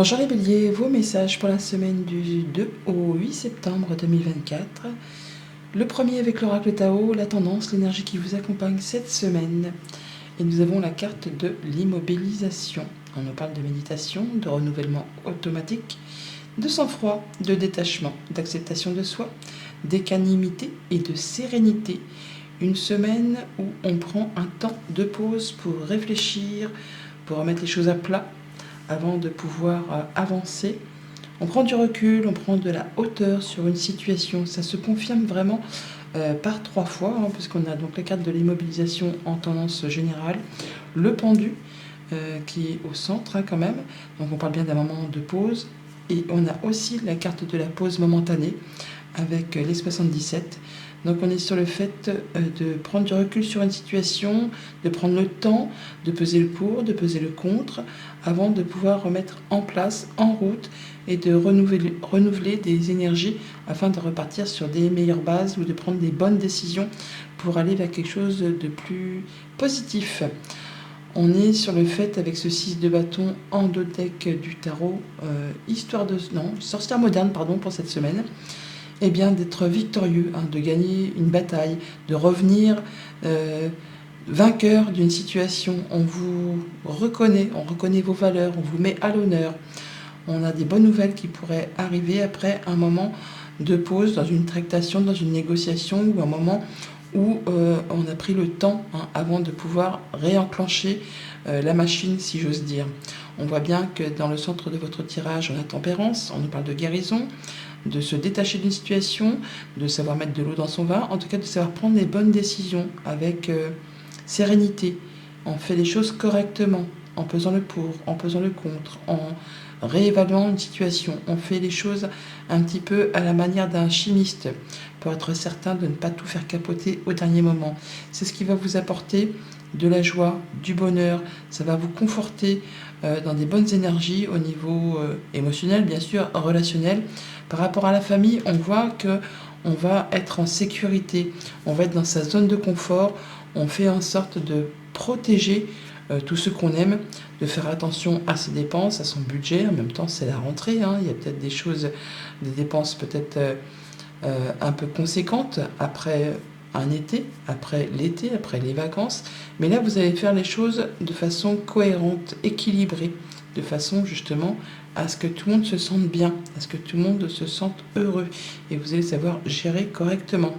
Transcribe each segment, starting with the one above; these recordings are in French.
Bonjour les béliers, vos messages pour la semaine du 2 au 8 septembre 2024. Le premier avec l'oracle Tao, la tendance, l'énergie qui vous accompagne cette semaine. Et nous avons la carte de l'immobilisation. On nous parle de méditation, de renouvellement automatique, de sang-froid, de détachement, d'acceptation de soi, d'équanimité et de sérénité. Une semaine où on prend un temps de pause pour réfléchir, pour remettre les choses à plat, avant de pouvoir avancer. On prend du recul, on prend de la hauteur sur une situation. Ça se confirme vraiment par 3 fois, puisqu'on a donc la carte de l'immobilisation en tendance générale, le pendu qui est au centre quand même. Donc on parle bien d'un moment de pause. Et on a aussi la carte de la pause momentanée avec les 77. Donc on est sur le fait de prendre du recul sur une situation, de prendre le temps, de peser le pour, de peser le contre, avant de pouvoir remettre en place, en route, et de renouveler des énergies afin de repartir sur des meilleures bases ou de prendre des bonnes décisions pour aller vers quelque chose de plus positif. On est sur le fait, avec ce 6 de bâton en dos deck du tarot, sorcière moderne pour cette semaine, eh bien d'être victorieux, de gagner une bataille, de revenir vainqueur d'une situation. On vous reconnaît, on reconnaît vos valeurs, on vous met à l'honneur. On a des bonnes nouvelles qui pourraient arriver après un moment de pause dans une tractation, dans une négociation, ou un moment où on a pris le temps avant de pouvoir réenclencher la machine, si j'ose dire. On voit bien que dans le centre de votre tirage, on a tempérance, on nous parle de guérison, de se détacher d'une situation, de savoir mettre de l'eau dans son vin, en tout cas de savoir prendre les bonnes décisions avec sérénité. On fait les choses correctement, en pesant le pour, en pesant le contre, en réévaluant une situation. On fait les choses un petit peu à la manière d'un chimiste pour être certain de ne pas tout faire capoter au dernier moment. C'est ce qui va vous apporter de la joie, du bonheur. Ça va vous conforter dans des bonnes énergies au niveau émotionnel, bien sûr, relationnel. Par rapport à la famille, on voit que on va être en sécurité, on va être dans sa zone de confort, on fait en sorte de protéger tout ce qu'on aime, de faire attention à ses dépenses, à son budget. En même temps, c'est la rentrée, il y a peut-être des dépenses peut-être un peu conséquentes après un été, après l'été, après les vacances. Mais là, vous allez faire les choses de façon cohérente, équilibrée, de façon justement à ce que tout le monde se sente bien, à ce que tout le monde se sente heureux. Et vous allez savoir gérer correctement.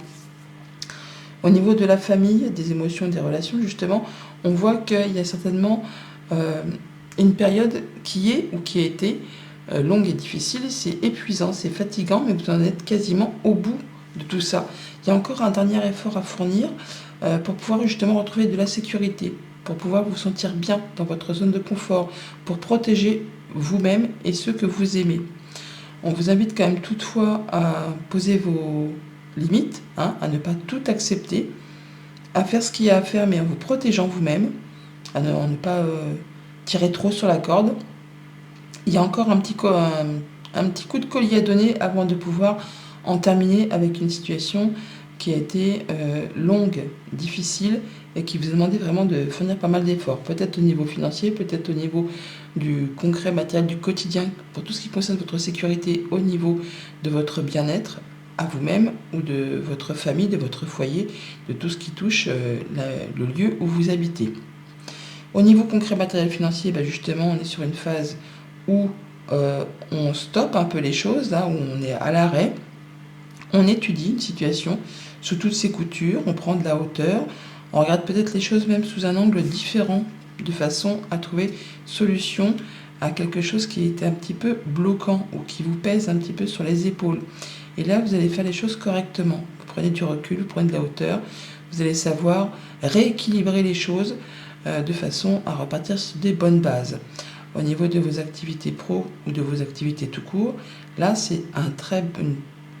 Au niveau de la famille, des émotions, des relations, justement, on voit qu'il y a certainement une période qui est ou qui a été longue et difficile. C'est épuisant, c'est fatigant, mais vous en êtes quasiment au bout de tout ça. Il y a encore un dernier effort à fournir pour pouvoir justement retrouver de la sécurité, pour pouvoir vous sentir bien dans votre zone de confort, pour protéger vous-même et ceux que vous aimez. On vous invite quand même toutefois à poser vos limites, à ne pas tout accepter, à faire ce qu'il y a à faire, mais en vous protégeant vous-même, à ne pas tirer trop sur la corde. Il y a encore un petit coup de collier à donner avant de pouvoir en terminer avec une situation qui a été longue, difficile, et qui vous a demandé vraiment de fournir pas mal d'efforts. Peut-être au niveau financier, peut-être au niveau du concret matériel du quotidien, pour tout ce qui concerne votre sécurité au niveau de votre bien-être, à vous-même ou de votre famille, de votre foyer, de tout ce qui touche le lieu où vous habitez. Au niveau concret matériel financier, justement, on est sur une phase où on stoppe un peu les choses, où on est à l'arrêt, on étudie une situation sous toutes ses coutures, on prend de la hauteur, on regarde peut-être les choses même sous un angle différent, de façon à trouver solution à quelque chose qui était un petit peu bloquant ou qui vous pèse un petit peu sur les épaules. Et là, vous allez faire les choses correctement. Vous prenez du recul, vous prenez de la hauteur, vous allez savoir rééquilibrer les choses de façon à repartir sur des bonnes bases. Au niveau de vos activités pro ou de vos activités tout court, là, c'est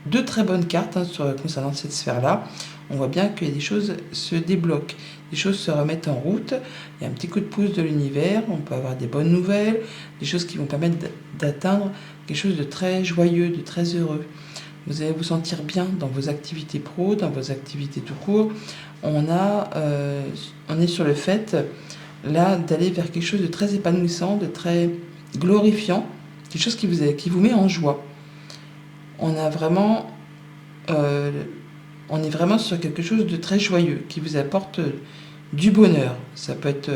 deux très bonnes cartes concernant cette sphère-là. On voit bien que des choses se débloquent, des choses se remettent en route, il y a un petit coup de pouce de l'univers, on peut avoir des bonnes nouvelles, des choses qui vont permettre d'atteindre quelque chose de très joyeux, de très heureux. Vous allez vous sentir bien dans vos activités pro, dans vos activités tout court. On est sur le fait, là, d'aller vers quelque chose de très épanouissant, de très glorifiant, quelque chose qui vous met en joie. On est vraiment sur quelque chose de très joyeux, qui vous apporte du bonheur. Ça peut être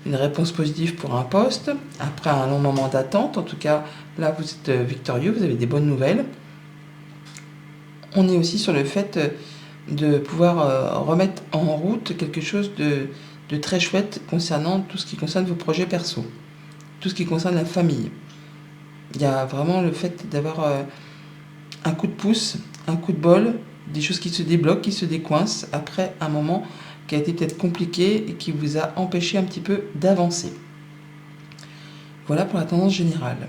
une réponse positive pour un poste, après un long moment d'attente. En tout cas, là, vous êtes victorieux, vous avez des bonnes nouvelles. On est aussi sur le fait de pouvoir remettre en route quelque chose de très chouette concernant tout ce qui concerne vos projets perso, tout ce qui concerne la famille. Il y a vraiment le fait d'avoir un coup de pouce, un coup de bol, des choses qui se débloquent, qui se décoincent après un moment qui a été peut-être compliqué et qui vous a empêché un petit peu d'avancer. Voilà pour la tendance générale.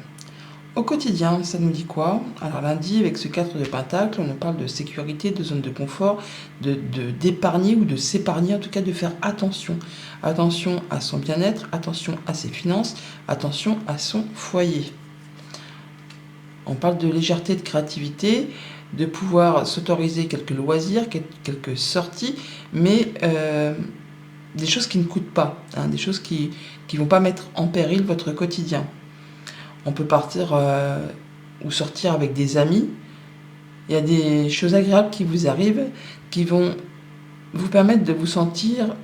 Au quotidien, ça nous dit quoi? Alors lundi, avec ce 4 de Pentacle, on nous parle de sécurité, de zone de confort, d'épargner ou de s'épargner, en tout cas de faire attention. Attention à son bien-être, attention à ses finances, attention à son foyer. On parle de légèreté, de créativité, de pouvoir s'autoriser quelques loisirs, quelques sorties, mais des choses qui ne coûtent pas, hein, des choses qui ne vont pas mettre en péril votre quotidien. On peut partir ou sortir avec des amis. Il y a des choses agréables qui vous arrivent, qui vont vous permettre de vous sentir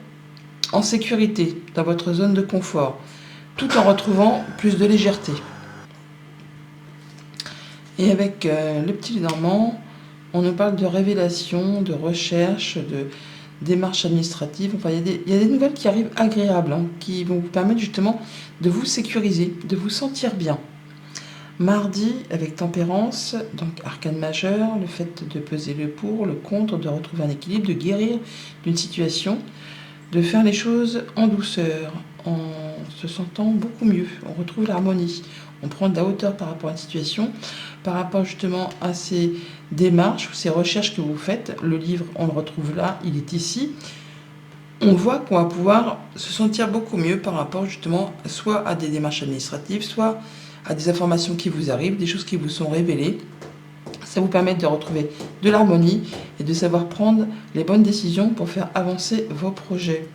en sécurité, dans votre zone de confort, tout en retrouvant plus de légèreté. Et avec le petit Lénormand, on nous parle de révélation, de recherche, de démarches administratives. Enfin, il y a des nouvelles qui arrivent agréables, hein, qui vont vous permettre justement de vous sécuriser, de vous sentir bien. Mardi, avec tempérance, donc arcane majeur, le fait de peser le pour, le contre, de retrouver un équilibre, de guérir d'une situation, de faire les choses en douceur, en se sentant beaucoup mieux. On retrouve l'harmonie, on prend de la hauteur par rapport à une situation, par rapport justement à ces démarches ou ces recherches que vous faites. Le livre, on le retrouve là, il est ici. On voit qu'on va pouvoir se sentir beaucoup mieux par rapport justement soit à des démarches administratives, soit à des informations qui vous arrivent, des choses qui vous sont révélées. Ça vous permet de retrouver de l'harmonie et de savoir prendre les bonnes décisions pour faire avancer vos projets.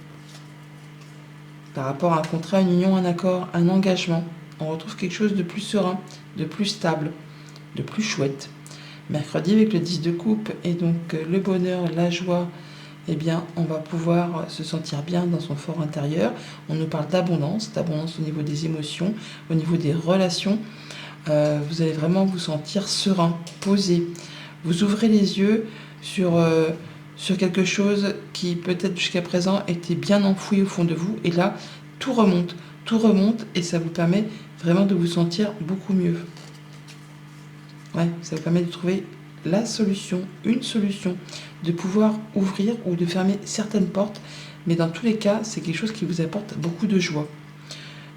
Par rapport à un contrat, une union, un accord, un engagement, on retrouve quelque chose de plus serein, de plus stable, de plus chouette. Mercredi, avec le 10 de coupe et donc le bonheur, la joie, eh bien, on va pouvoir se sentir bien dans son fort intérieur. On nous parle d'abondance au niveau des émotions, au niveau des relations. Vous allez vraiment vous sentir serein, posé. Vous ouvrez les yeux sur quelque chose qui peut-être jusqu'à présent était bien enfoui au fond de vous. Et là, tout remonte et ça vous permet vraiment de vous sentir beaucoup mieux. Ouais, ça vous permet de trouver la solution, une solution, de pouvoir ouvrir ou de fermer certaines portes. Mais dans tous les cas, c'est quelque chose qui vous apporte beaucoup de joie.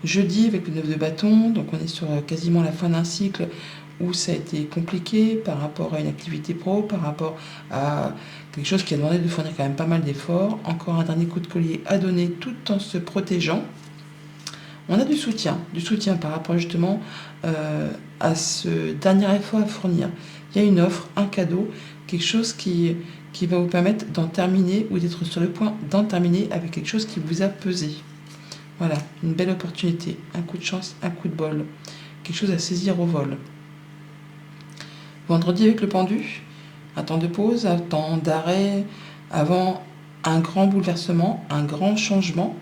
Jeudi, avec le 9 de bâton, donc on est sur quasiment la fin d'un cycle où ça a été compliqué par rapport à une activité pro, par rapport à quelque chose qui a demandé de fournir quand même pas mal d'efforts. Encore un dernier coup de collier à donner tout en se protégeant. On a du soutien par rapport justement à ce dernier effort à fournir. Il y a une offre, un cadeau, quelque chose qui va vous permettre d'en terminer ou d'être sur le point d'en terminer avec quelque chose qui vous a pesé. Voilà, une belle opportunité, un coup de chance, un coup de bol, quelque chose à saisir au vol. Vendredi avec le pendu, un temps de pause, un temps d'arrêt avant un grand bouleversement, un grand changement.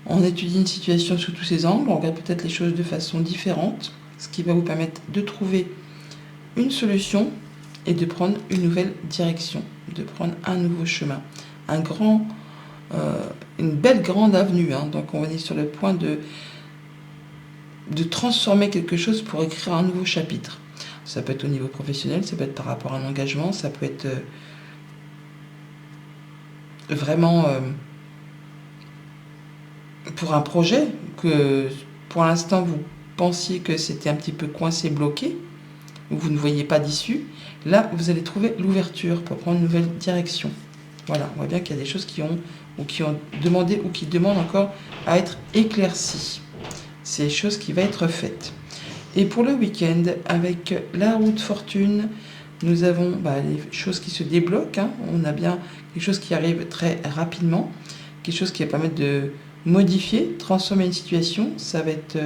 On étudie une situation sous tous ses angles, on regarde peut-être les choses de façon différente, ce qui va vous permettre de trouver une solution et de prendre une nouvelle direction, de prendre un nouveau chemin. Une belle grande avenue, hein. Donc on est sur le point de transformer quelque chose pour écrire un nouveau chapitre. Ça peut être au niveau professionnel, ça peut être par rapport à un engagement, ça peut être vraiment pour un projet que pour l'instant vous pensiez que c'était un petit peu coincé, bloqué, où vous ne voyez pas d'issue. Là, vous allez trouver l'ouverture pour prendre une nouvelle direction. Voilà, on voit bien qu'il y a des choses qui ont demandé ou qui demandent encore à être éclaircies. C'est des choses qui vont être faites. Et pour le week-end, avec la roue de fortune, nous avons les choses qui se débloquent. Hein. On a bien quelque chose qui arrive très rapidement, quelque chose qui va permettre de modifier, transformer une situation. Ça va être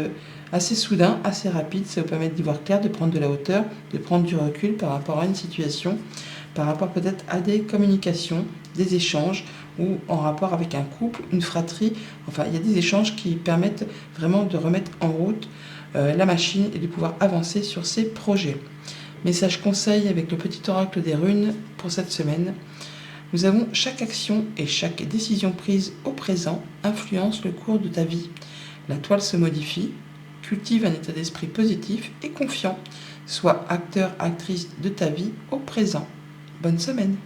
assez soudain, assez rapide. Ça vous permet d'y voir clair, de prendre de la hauteur, de prendre du recul par rapport à une situation, par rapport peut-être à des communications, des échanges, ou en rapport avec un couple, une fratrie. Enfin, il y a des échanges qui permettent vraiment de remettre en route la machine et de pouvoir avancer sur ces projets. Message conseil avec le petit oracle des runes pour cette semaine. Nous avons chaque action et chaque décision prise au présent influence le cours de ta vie. La toile se modifie, cultive un état d'esprit positif et confiant. Sois acteur, actrice de ta vie au présent. Bonne semaine.